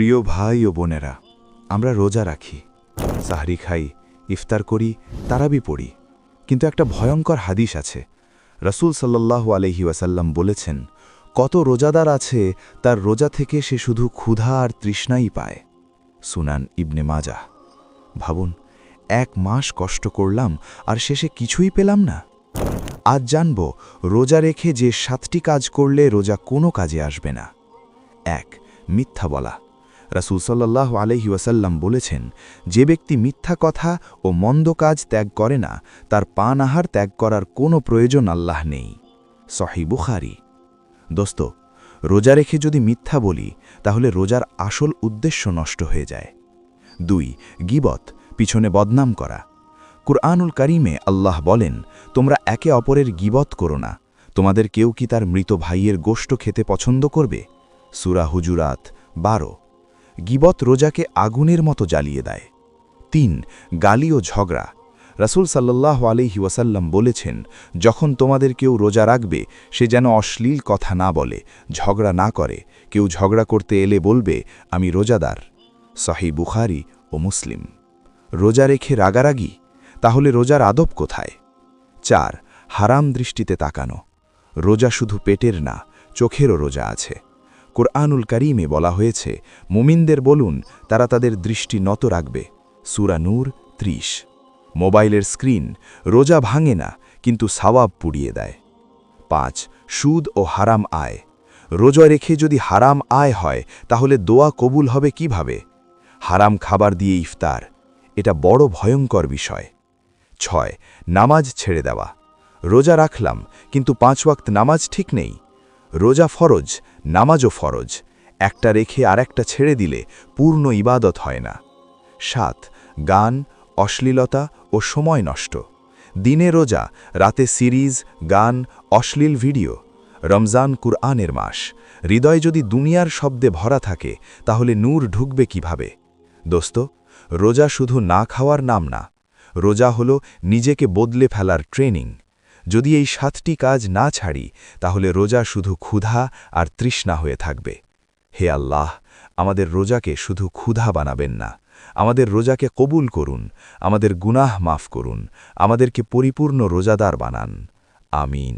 প্রিয় ভাই ও বোনেরা, আমরা রোজা রাখি, সাহরি খাই, ইফতার করি, তারাবি পড়ি, কিন্তু একটা ভয়ঙ্কর হাদিস আছে। রাসূল সাল্লাল্লাহু আলাইহি ওয়াসাল্লাম বলেছেন, কত রোজাদার আছে তার রোজা থেকে সে শুধু ক্ষুধা আর তৃষ্ণাই পায়। সুনান ইবনে মাজাহ। ভাবুন, 1 মাস কষ্ট করলাম আর শেষে কিছুই পেলাম না। আজ জানব রোজা রেখে যে 7টি কাজ করলে রোজা কোনো কাজে আসবে না। 1. মিথ্যা বলা। রাসূল সাল্লাল্লাহু আলাইহি ওয়াসাল্লাম বলেছেন, যে ব্যক্তি মিথ্যা কথা ও মন্দ কাজ ত্যাগ করে না, তার পান আহার ত্যাগ করার কোনো প্রয়োজন আল্লাহ নেই। সহিহ বুখারী। দোস্ত, রোজা রেখে যদি মিথ্যা বলি, তাহলে রোজার আসল উদ্দেশ্য নষ্ট হয়ে যায়। 2. গীবত, পিছনে বদনাম করা। কুরআনুল কারীমে আল্লাহ বলেন, তোমরা একে অপরের গীবত করো না। তোমাদের কেউ কি তার মৃত ভাইয়ের গোশত খেতে পছন্দ করবে? সূরা হুজুরাত 12। গীবত রোজাকে আগুনের মতো জ্বালিয়ে দেয়। 3. গালি ও ঝগড়া। রাসূল সাল্লাল্লাহু আলাইহি ওয়াসাল্লাম বলেছেন, যখন তোমাদের কেউ রোজা রাখবে, সে যেন অশ্লীল কথা না বলে, ঝগড়া না করে। কেউ ঝগড়া করতে এলে বলবে, আমি রোজাদার। সহিহ বুখারী ও মুসলিম। রোজা রেখে রাগারাগি, তাহলে রোজার আদব কোথায়? 4. হারাম দৃষ্টিতে তাকানো। রোজা শুধু পেটের না, চোখেরও রোজা আছে। কুরআনুল কারীমে বলা হয়েছে, মুমিনদের বলুন তারা তাদের দৃষ্টি নত রাখবে। সূরা নূর 30। মোবাইলের স্ক্রিন রোজা ভাঙে না, কিন্তু সওয়াব পুড়িয়ে দেয়। 5. সুদ ও হারাম আয়। রোজা রেখে যদি হারাম আয় হয়, তাহলে দোয়া কবুল হবে কিভাবে? হারাম খাবার দিয়ে ইফতার, এটা বড় ভয়ঙ্কর বিষয়। 6. নামাজ ছেড়ে দেওয়া। রোজা রাখলাম, কিন্তু 5 ওয়াক্ত নামাজ ঠিক নেই। রোজা ফরজ, নামাজও ফরজ। একটা রেখে আরেকটা ছেড়ে দিলে পূর্ণ ইবাদত হয় না। 7. গান, অশ্লীলতা ও সময় নষ্ট। দিনে রোজা, রাতে সিরিজ, গান, অশ্লীল ভিডিও। রমজান কুরআনের মাস, হৃদয় যদি দুনিয়ার শব্দে ভরা থাকে, তাহলে নূর ঢুকবে কিভাবে? দোস্ত, রোজা শুধু না খাওয়ার নাম না, রোজা হলো নিজেকে বদলে ফেলার ট্রেনিং। যদি এই 7টি কাজ না ছাড়ি, তাহলে রোজা শুধু ক্ষুধা আর তৃষ্ণা হয়ে থাকবে। হে আল্লাহ, আমাদের রোজাকে শুধু ক্ষুধা বানাবেন না, আমাদের রোজাকে কবুল করুন, আমাদের গুনাহ মাফ করুন, আমাদেরকে পরিপূর্ণ রোজাদার বানান। আমিন।